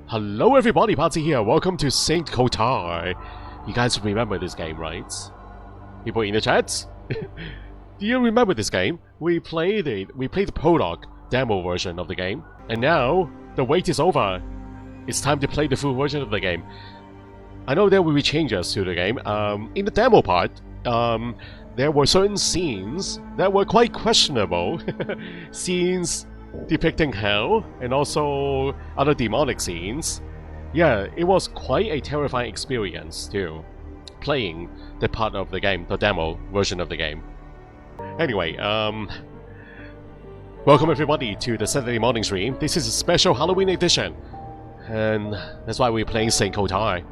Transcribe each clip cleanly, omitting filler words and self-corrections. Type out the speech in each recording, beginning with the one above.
Hello everybody, Patsy here. Welcome to Saint Kotar. You guys remember this game, right? People in the chat? Do you remember this game? We played the prologue demo version of the game. And now, the wait is over. It's time to play the full version of the game. I know there will be changes to the game. In the demo part, there were certain scenes that were quite questionable. Scenes depicting hell and also other demonic scenes. Yeah, it was quite a terrifying experience too, playing the part of the game, the demo version of the game. Anyway, welcome everybody to the Saturday morning stream. This is a special Halloween edition, and that's why we're playing Saint Kotar.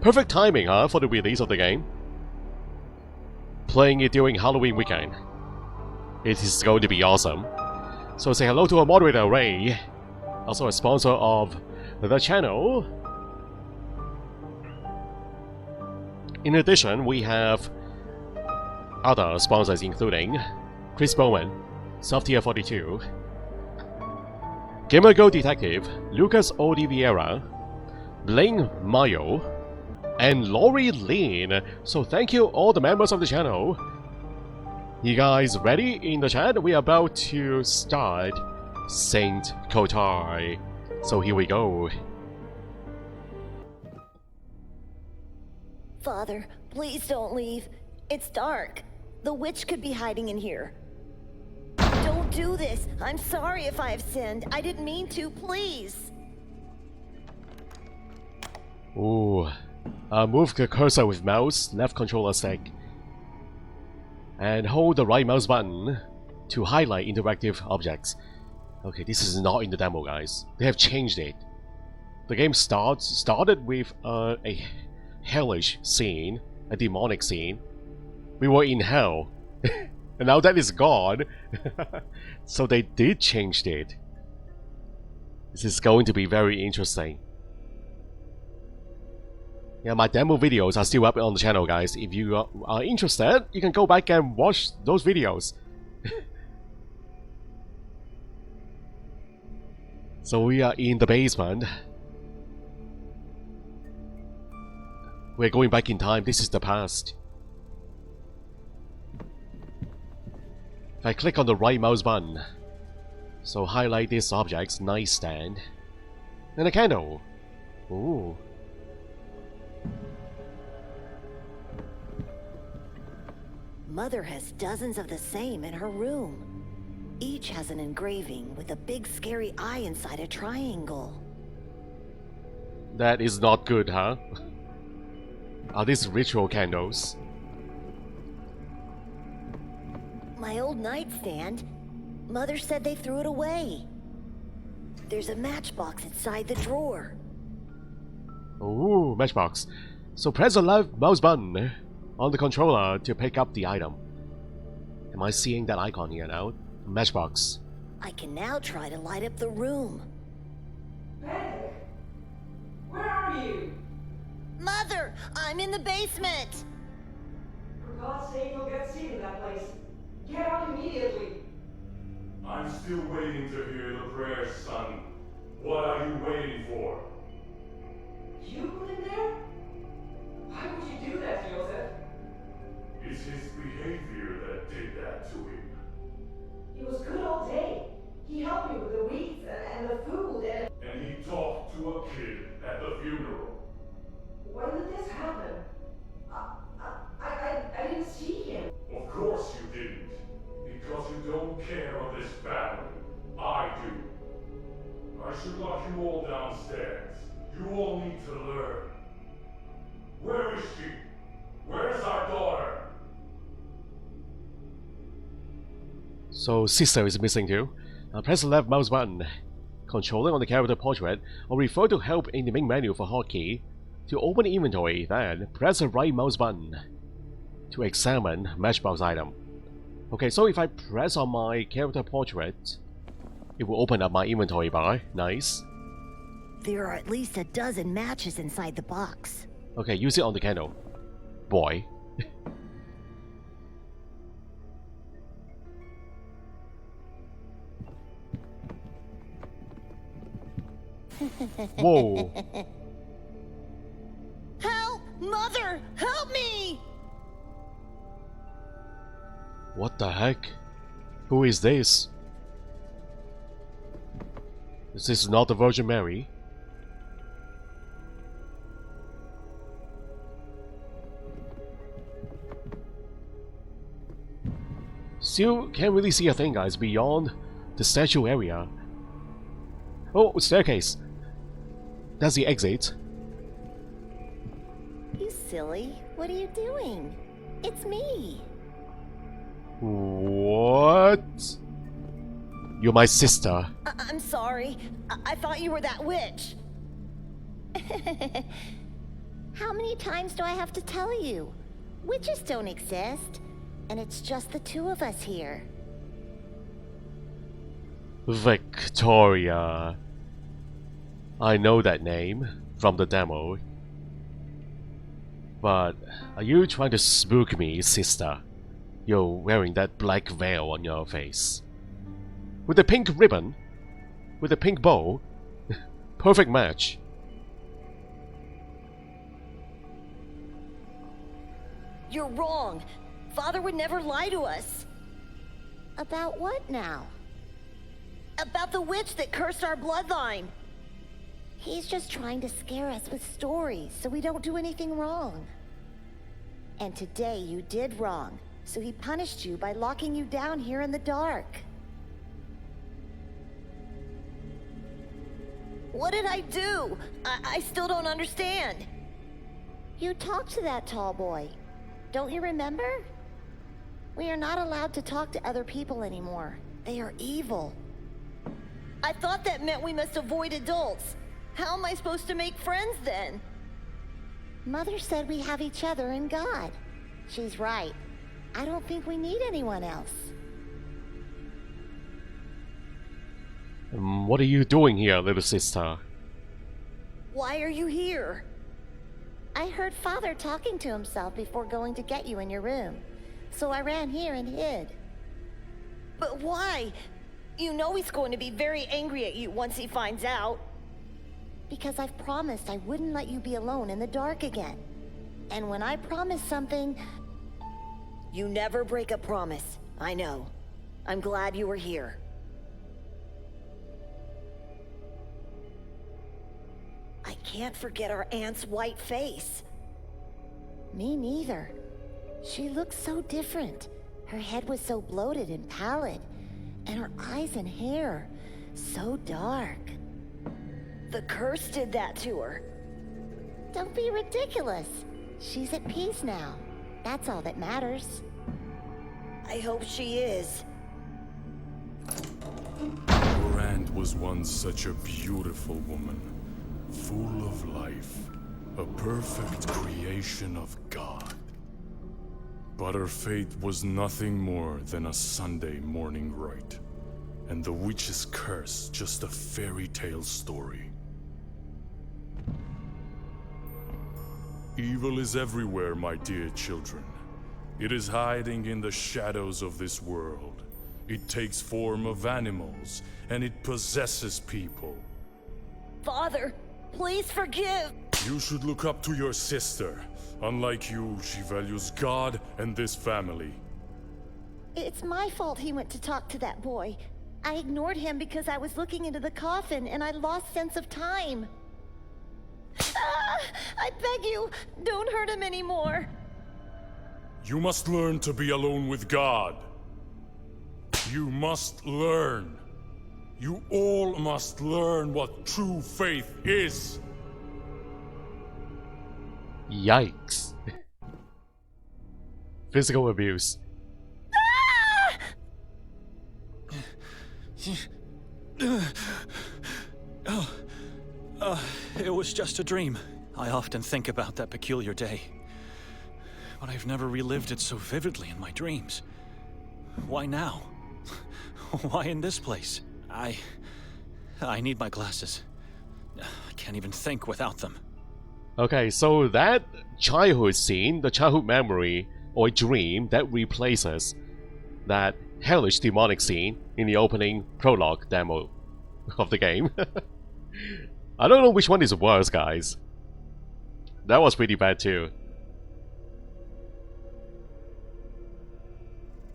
Perfect timing, huh, for the release of the game. Playing it during Halloween weekend. It is going to be awesome. So say hello to our moderator, Ray, also a sponsor of the channel. In addition, we have other sponsors including Chris Bowman, Softier42, Gamer Go Detective, Lucas Oliveira, Blaine Mayo, and Lori Lin. So thank you all the members of the channel. You guys ready in the chat? We are about to start Saint Kotar. So here we go. Father, please don't leave. It's dark. The witch could be hiding in here. Don't do this. I'm sorry if I have sinned. I didn't mean to, please. Ooh. Move the cursor with mouse, left controller stick. And hold the right mouse button to highlight interactive objects. Okay, this is not in the demo, guys. They have changed it. The game started with a hellish scene, a demonic scene. We were in hell, and now that is gone. So they did change it. This is going to be very interesting. Yeah, my demo videos are still up on the channel, guys. If you are interested, you can go back and watch those videos. So we are in the basement. We're going back in time. This is the past. If I click on the right mouse button, so highlight this object's nightstand, and a candle. Ooh. Mother has dozens of the same in her room. Each has an engraving with a big scary eye inside a triangle. That is not good, huh? Are these ritual candles? My old nightstand. Mother said they threw it away. There's a matchbox inside the drawer. Ooh, matchbox. So press the left mouse button on the controller to pick up the item. Am I seeing that icon here now? Matchbox. I can now try to light up the room. Benedict! Where are you? Mother, I'm in the basement. For God's sake, you'll get sick in that place. Get out immediately. I'm still waiting to hear the prayers, son. What are you waiting for? You put him there? Why would you do that, Joseph? It's his behavior that did that to him. He was good all day. He helped me with the weeds and the food and... And he talked to a kid at the funeral. When did this happen? I didn't see him. Of course you didn't. Because you don't care of this family. I do. I should lock you all downstairs. You all need to learn. Where is she? Where's our daughter? So sister is missing too. Press the left mouse button, controlling on the character portrait, or refer to help in the main menu for hotkey. To open the inventory, then press the right mouse button to examine matchbox item. Okay, so if I press on my character portrait, it will open up my inventory bar. Nice. There are at least a dozen matches inside the box. Okay, use it on the candle. Boy. Whoa. Help! Mother! Help me! What the heck? Who is this? Is this not the Virgin Mary? Still can't really see a thing, guys, beyond the statue area. Oh, staircase. That's the exit. You silly. What are you doing? It's me. What? You're my sister. I'm sorry. I thought you were that witch. How many times do I have to tell you? Witches don't exist. And it's just the two of us here. Victoria. I know that name from the demo. But are you trying to spook me, sister? You're wearing that black veil on your face. With a pink ribbon? With a pink bow? Perfect match. You're wrong. Father would never lie to us. About what now? About the witch that cursed our bloodline. He's just trying to scare us with stories so we don't do anything wrong. And today you did wrong, so he punished you by locking you down here in the dark. What did I do? I still don't understand. You talked to that tall boy. Don't you remember? We are not allowed to talk to other people anymore. They are evil. I thought that meant we must avoid adults. How am I supposed to make friends then? Mother said we have each other and God. She's right. I don't think we need anyone else. What are you doing here, little sister? Why are you here? I heard Father talking to himself before going to get you in your room. So I ran here and hid. But why? You know he's going to be very angry at you once he finds out. Because I've promised I wouldn't let you be alone in the dark again. And when I promise something... You never break a promise. I know. I'm glad you were here. I can't forget our aunt's white face. Me neither. She looked so different. Her head was so bloated and pallid, and her eyes and hair so dark. The curse did that to her. Don't be ridiculous. She's at peace now. That's all that matters. I hope she is. Your aunt was once such a beautiful woman, full of life, a perfect creation of God. But her fate was nothing more than a Sunday morning rite, and the witch's curse just a fairy tale story. Evil is everywhere, my dear children. It is hiding in the shadows of this world. It takes form of animals, and it possesses people. Father, please forgive. You should look up to your sister. Unlike you, she values God and this family. It's my fault he went to talk to that boy. I ignored him because I was looking into the coffin and I lost sense of time. Ah, I beg you, don't hurt him anymore. You must learn to be alone with God. You must learn. You all must learn what true faith is. Yikes. Physical abuse. It was just a dream. I often think about that peculiar day. But I've never relived it so vividly in my dreams. Why now? Why in this place? I need my glasses. I can't even think without them. Okay, so that childhood scene, the childhood memory or dream that replaces that hellish demonic scene in the opening prologue demo of the game. I don't know which one is worse, guys. That was pretty bad too.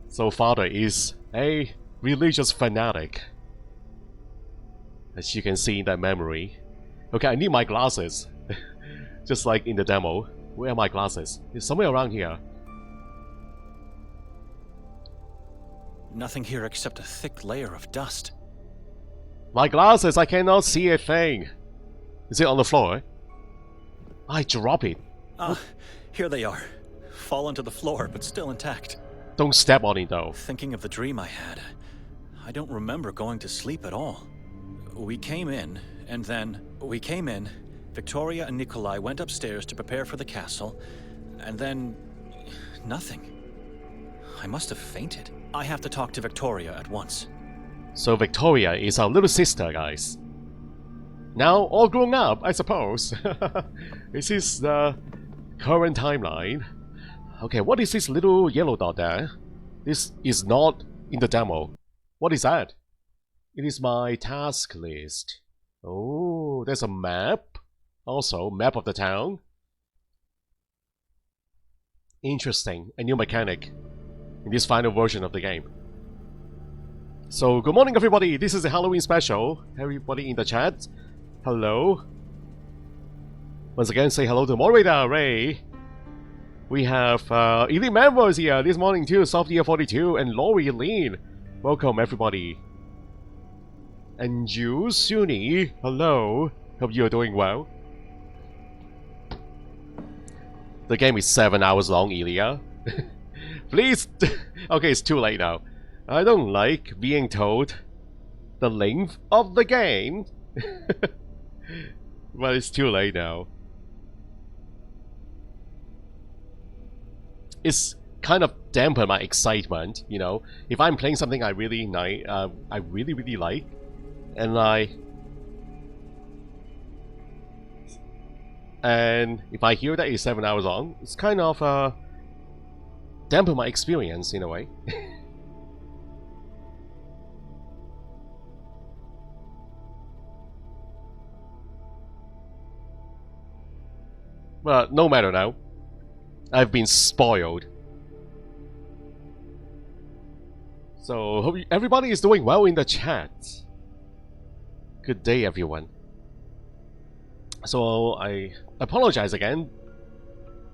So father is a religious fanatic, as you can see in that memory. Okay, I need my glasses. Just like in the demo. Where are my glasses? It's somewhere around here. Nothing here except a thick layer of dust. My glasses, I cannot see a thing. Is it on the floor? I drop it. Ah, here they are. Fallen to the floor, but still intact. Don't step on it though. Thinking of the dream I had, I don't remember going to sleep at all. We came in, Victoria and Nikolai went upstairs to prepare for the castle, and then... nothing. I must have fainted. I have to talk to Victoria at once. So Victoria is our little sister, guys. Now all grown up, I suppose. This is the current timeline. Okay, what is this little yellow dot there? This is not in the demo. What is that? It is my task list. Oh, there's a map. Also, map of the town. Interesting. A new mechanic in this final version of the game. So, good morning everybody. This is a Halloween special. Everybody in the chat, hello. Once again, say hello to moderator Ray. We have elite members here this morning too. Softia42 and Lori Lean. Welcome everybody. And you, Suni, hello. Hope you are doing well. The game is 7 hours long, Ilya. Please. Okay, it's too late now. I don't like being told the length of the game. But it's too late now. It's kind of dampen my excitement, you know. If I'm playing something I really like, and if I hear that it's 7 hours long, it's kind of dampen my experience in a way. But no matter now. I've been spoiled. So, hope everybody is doing well in the chat. Good day, everyone. So, I apologize again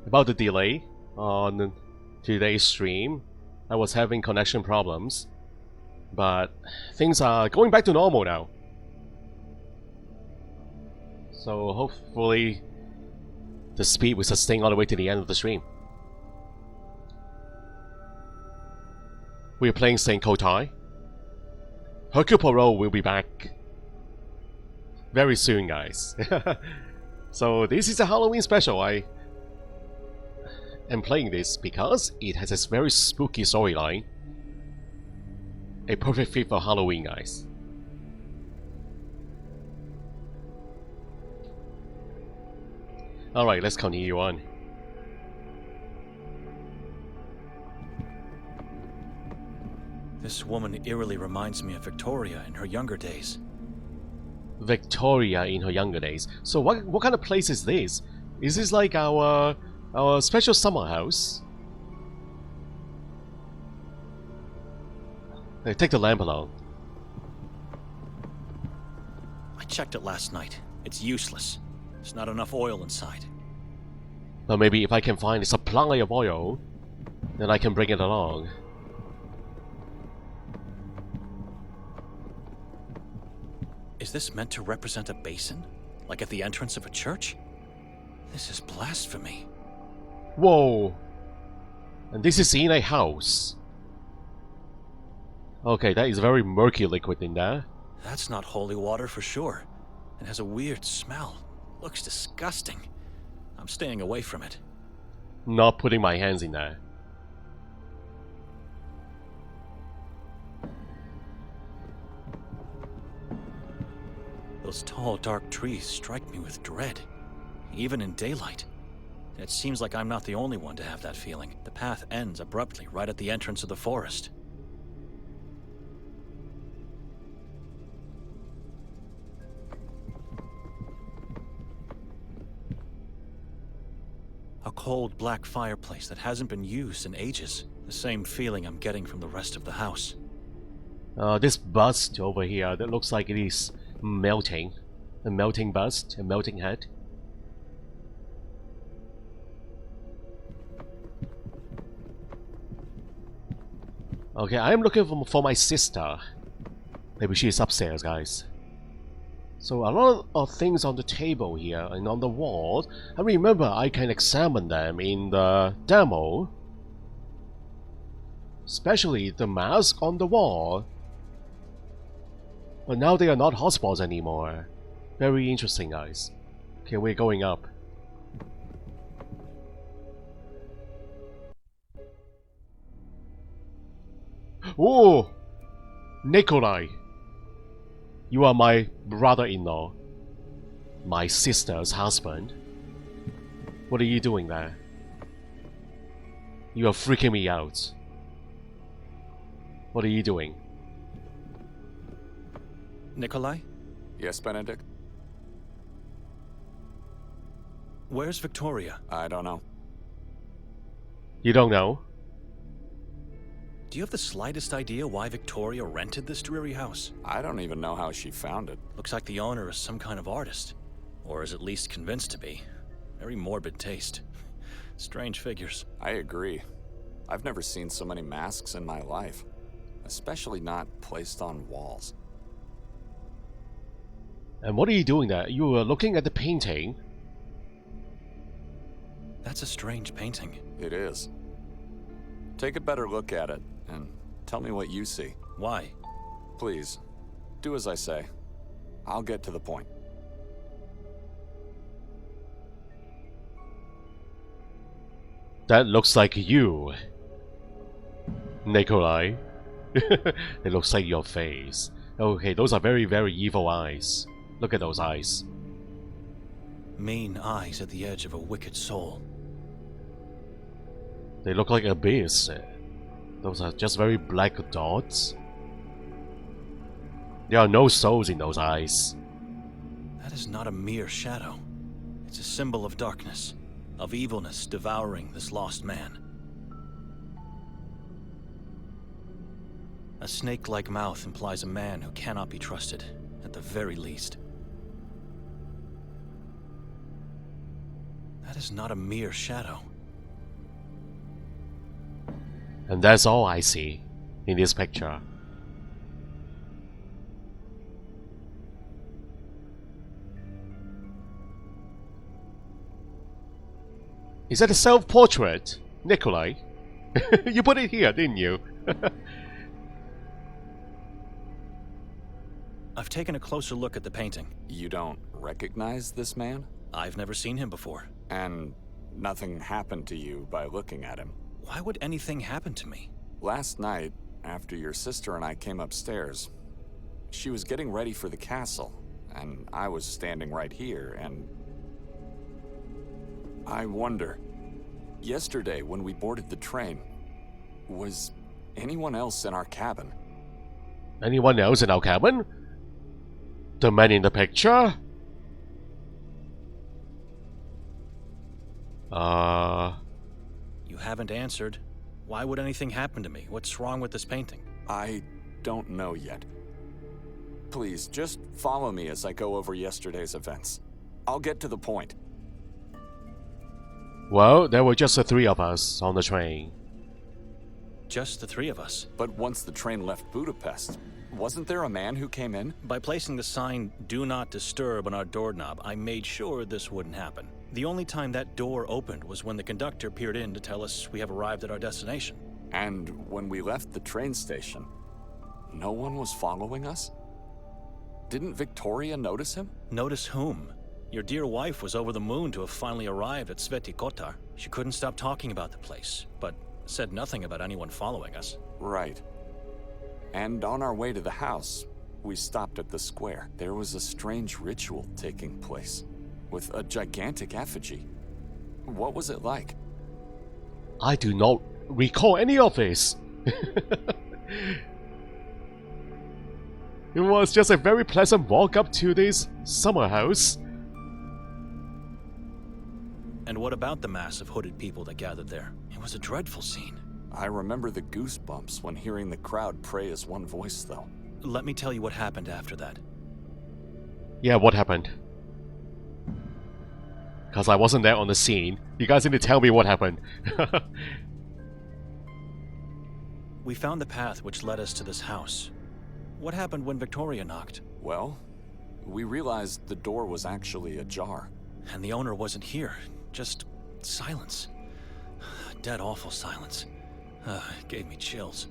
about the delay on today's stream. I was having connection problems, but things are going back to normal now. So, hopefully the speed will sustain all the way to the end of the stream. We're playing Saint Kotar. Hercule Poirot will be back very soon, guys. So this is a Halloween special. I am playing this because it has a very spooky storyline. A perfect fit for Halloween, guys. Alright, let's continue on. This woman eerily reminds me of Victoria in her younger days. Victoria in her younger days. So what kind of place is this? Is this like our special summer house? Hey, take the lamp along. I checked it last night. It's useless. There's not enough oil inside. But maybe if I can find a supply of oil, then I can bring it along. Is this meant to represent a basin? Like at the entrance of a church? This is blasphemy. Whoa! And this is in a house. Okay, that is very murky liquid in there. That's not holy water for sure. It has a weird smell. Looks disgusting. I'm staying away from it. Not putting my hands in there. Those tall, dark trees strike me with dread, even in daylight. It seems like I'm not the only one to have that feeling. The path ends abruptly right at the entrance of the forest. cold black fireplace that hasn't been used in ages. The same feeling I'm getting from the rest of the house. This bust over here, that looks like it is melting. A melting bust, a melting head. Okay, I'm looking for my sister. Maybe she's upstairs, guys. So a lot of things on the table here and on the wall. I remember I can examine them in the demo. Especially the mask on the wall. But now they are not hotspots anymore. Very interesting, guys. Okay, we're going up. Oh! Nikolai! You are my brother-in-law. My sister's husband. What are you doing there? You are freaking me out. What are you doing? Nikolai? Yes, Benedict? Where's Victoria? I don't know. You don't know? Do you have the slightest idea why Victoria rented this dreary house? I don't even know how she found it. Looks like the owner is some kind of artist. Or is at least convinced to be. Very morbid taste. Strange figures. I agree. I've never seen so many masks in my life. Especially not placed on walls. And what are you doing there? You were looking at the painting. That's a strange painting. It is. Take a better look at it, and tell me what you see. Why? Please, do as I say. I'll get to the point. That looks like you, Nikolai. It looks like your face. Okay, those are very, very evil eyes. Look at those eyes. Mean eyes at the edge of a wicked soul. They look like abyss. Those are just very black dots. There are no souls in those eyes. That is not a mere shadow. It's a symbol of darkness, of evilness devouring this lost man. A snake-like mouth implies a man who cannot be trusted, at the very least. That is not a mere shadow. And that's all I see in this picture. Is that a self-portrait, Nikolai? You put it here, didn't you? I've taken a closer look at the painting. You don't recognize this man? I've never seen him before. And nothing happened to you by looking at him? Why would anything happen to me? Last night, after your sister and I came upstairs, she was getting ready for the castle, and I was standing right here, and I wonder, yesterday when we boarded the train, was anyone else in our cabin? Anyone else in our cabin? The man in the picture? You haven't answered. Why would anything happen to me? What's wrong with this painting? I don't know yet. Please, just follow me as I go over yesterday's events. I'll get to the point. Well, there were just the three of us on the train. Just the three of us. But once the train left Budapest, wasn't there a man who came in? By placing the sign, "Do not disturb" on our doorknob, I made sure this wouldn't happen. The only time that door opened was when the conductor peered in to tell us we have arrived at our destination. And when we left the train station, no one was following us? Didn't Victoria notice him? Notice whom? Your dear wife was over the moon to have finally arrived at Sveti Kotar. She couldn't stop talking about the place, but said nothing about anyone following us. Right. And on our way to the house, we stopped at the square. There was a strange ritual taking place, with a gigantic effigy. What was it like? I do not recall any of this. It was just a very pleasant walk up to this summer house. And what about the mass of hooded people that gathered there? It was a dreadful scene. I remember the goosebumps when hearing the crowd pray as one voice, though. Let me tell you what happened after that. Yeah, what happened? Because I wasn't there on the scene. You guys need to tell me what happened. We found the path which led us to this house. What happened when Victoria knocked? Well, we realized the door was actually ajar. And the owner wasn't here. Just silence. Dead awful silence. It gave me chills.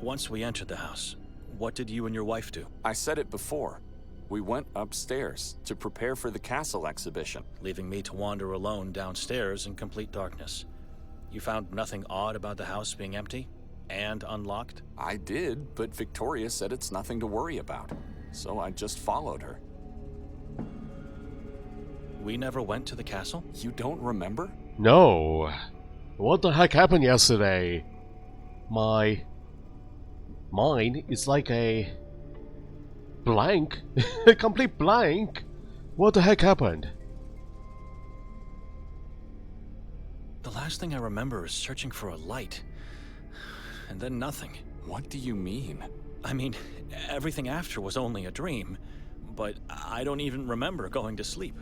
Once we entered the house, what did you and your wife do? I said it before. We went upstairs to prepare for the castle exhibition. Leaving me to wander alone downstairs in complete darkness. You found nothing odd about the house being empty and unlocked? I did, but Victoria said it's nothing to worry about. So I just followed her. We never went to the castle? You don't remember? No. What the heck happened yesterday? My mind is like a blank. A complete blank. What the heck happened? The last thing I remember is searching for a light. And then nothing. What do you mean? I mean, everything after was only a dream. But I don't even remember going to sleep.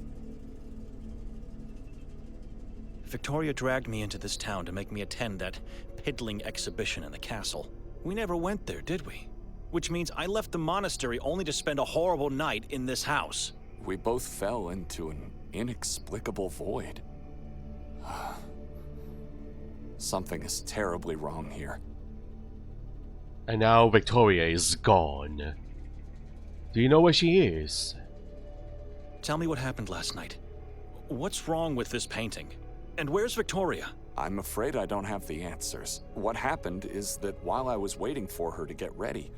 Victoria dragged me into this town to make me attend that piddling exhibition in the castle. We never went there, did we? Which means I left the monastery only to spend a horrible night in this house. We both fell into an inexplicable void. Something is terribly wrong here. And now Victoria is gone. Do you know where she is? Tell me what happened last night. What's wrong with this painting? And where's Victoria? I'm afraid I don't have the answers. What happened is that while I was waiting for her to get ready,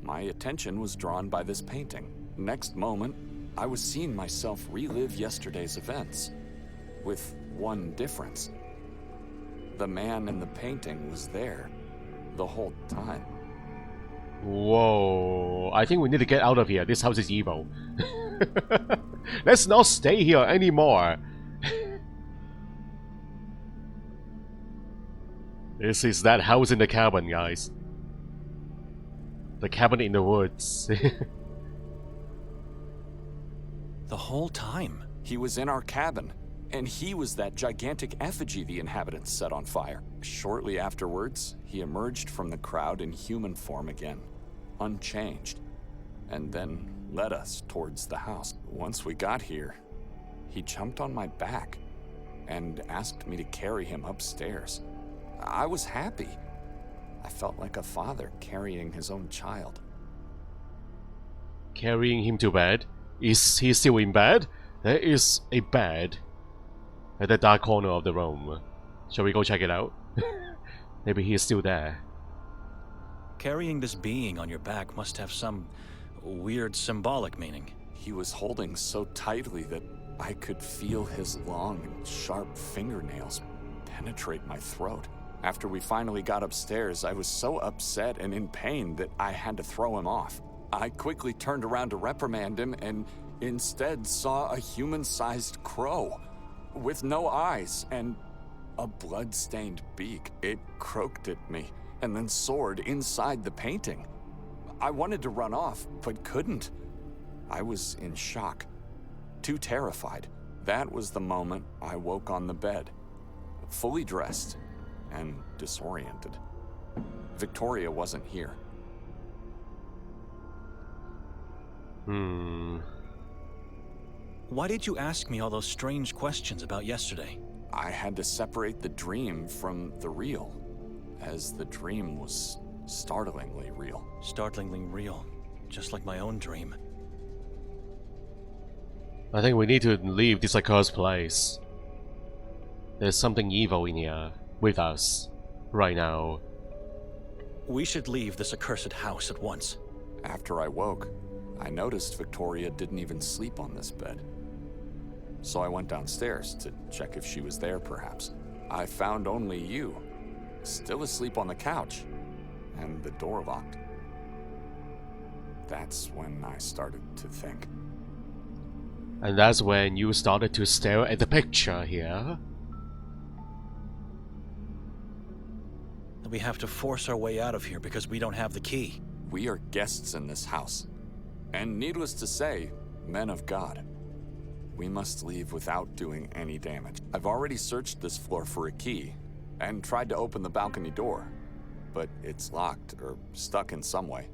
my attention was drawn by this painting. Next moment, I was seeing myself relive yesterday's events. With one difference. The man in the painting was there the whole time. Whoa. I think we need to get out of here. This house is evil. Let's not stay here anymore. This is that house in the cabin, guys. The cabin in the woods. The whole time? He was in our cabin, and he was that gigantic effigy the inhabitants set on fire. Shortly afterwards, he emerged from the crowd in human form again, unchanged, and then led us towards the house. Once we got here, he jumped on my back and asked me to carry him upstairs. I was happy. I felt like a father carrying his own child. Carrying him to bed? Is he still in bed? There is a bed at the dark corner of the room. Shall we go check it out? Maybe he is still there. Carrying this being on your back must have some weird symbolic meaning. He was holding so tightly that I could feel his long and sharp fingernails penetrate my throat. After we finally got upstairs, I was so upset and in pain that I had to throw him off. I quickly turned around to reprimand him and instead saw a human-sized crow with no eyes and a blood-stained beak. It croaked at me and then soared inside the painting. I wanted to run off, but couldn't. I was in shock, too terrified. That was the moment I woke on the bed, fully dressed and disoriented. Victoria wasn't here. Why did you ask me all those strange questions about yesterday? I had to separate the dream from the real, as the dream was startlingly real. Startlingly real, just like my own dream. I think we need to leave this accursed place. There's something evil in here with us right now. We should leave this accursed house at once. After I woke, I noticed Victoria didn't even sleep on this bed. So I went downstairs to check if she was there, perhaps. I found only you, still asleep on the couch, and the door locked. That's when I started to think. And that's when you started to stare at the picture here. We have to force our way out of here because we don't have the key. We are guests in this house. And needless to say, men of God. We must leave without doing any damage. I've already searched this floor for a key, and tried to open the balcony door, but it's locked or stuck in some way.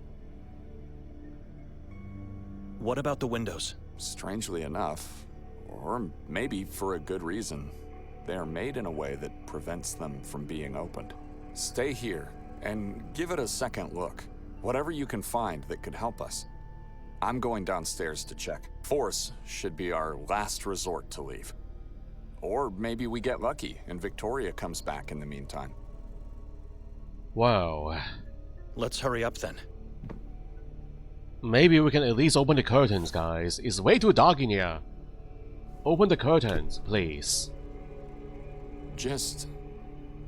What about the windows? Strangely enough, or maybe for a good reason, they are made in a way that prevents them from being opened. Stay here, and give it a second look. Whatever you can find that could help us. I'm going downstairs to check. Force should be our last resort to leave. Or maybe we get lucky and Victoria comes back in the meantime. Wow. Let's hurry up then. Maybe we can at least open the curtains, guys. It's way too dark in here. Open the curtains, please. Just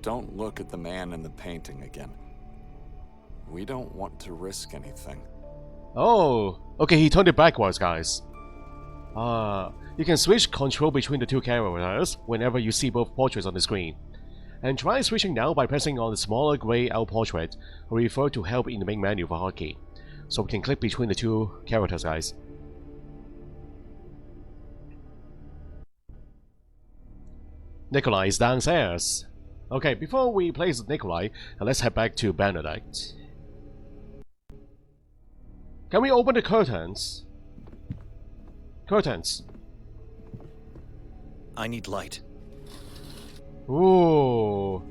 don't look at the man in the painting again. We don't want to risk anything. Oh, okay, he turned it backwards, guys. You can switch control between the two characters whenever you see both portraits on the screen. And try switching now by pressing on the smaller grey L portrait, or refer to help in the main menu for hotkey. So we can click between the two characters, guys. Nikolai is downstairs. Okay, before we place Nikolai, let's head back to Benedict. Can we open the curtains? Curtains. I need light. Ooh.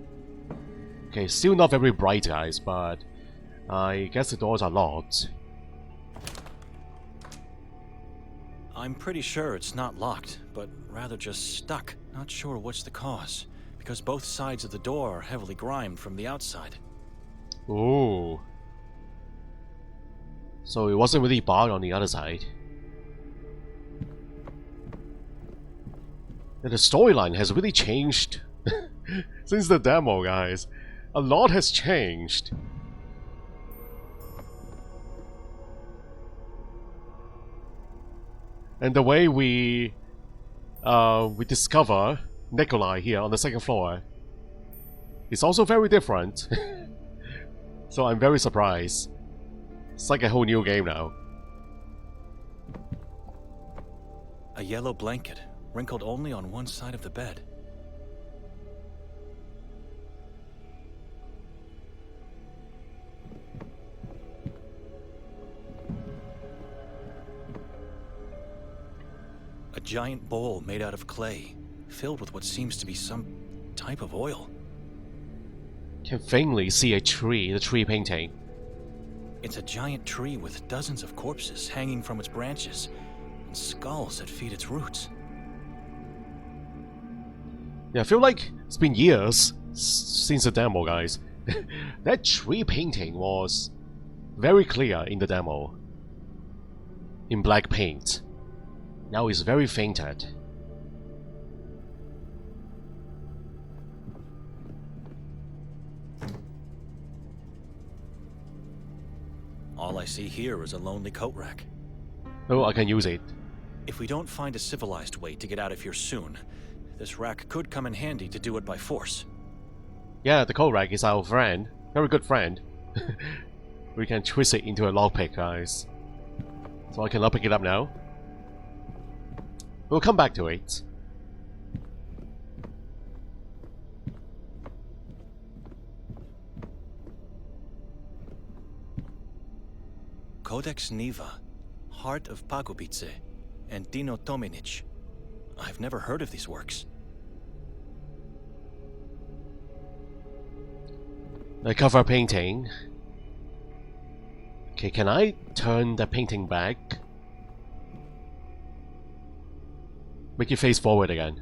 Okay, still not very bright, guys, but I guess the doors are locked. I'm pretty sure it's not locked, but rather just stuck. Not sure what's the cause, because both sides of the door are heavily grimed from the outside. Ooh. So it wasn't really barred on the other side. And the storyline has really changed since the demo, guys. A lot has changed. And the way we discover Nikolai here on the second floor is also very different. So I'm very surprised. It's like a whole new game now. A yellow blanket, wrinkled only on one side of the bed. A giant bowl made out of clay, filled with what seems to be some type of oil. Can faintly see a tree, the tree painting. It's a giant tree with dozens of corpses hanging from its branches, and skulls that feed its roots. Yeah, I feel like it's been years since the demo, guys. That tree painting was very clear in the demo. In black paint. Now it's very fainted. All I see here is a lonely coat rack. Oh, I can use it. If we don't find a civilized way to get out of here soon, this rack could come in handy to do it by force. Yeah, the coat rack is our friend. Very good friend. We can twist it into a lockpick, guys. So I can pick it up now. We'll come back to it. Codex Niva, Heart of Pagopice, and Dino Tominic. I've never heard of these works. The cover painting. Okay, can I turn the painting back? Make it face forward again.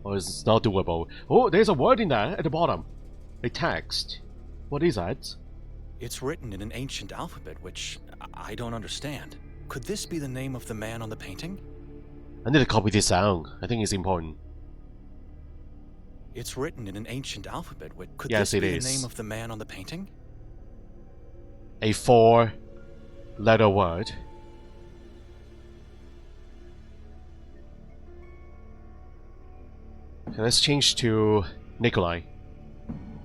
Or is it not doable? Oh, there's a word in there at the bottom. A text. What is that? It's written in an ancient alphabet, which I don't understand. Could this be the name of the man on the painting? I need to copy this down. I think it's important. It's written in an ancient alphabet. Could Yes, this it be is. the name of the man on the painting? A 4-letter word. Okay, let's change to Nikolai.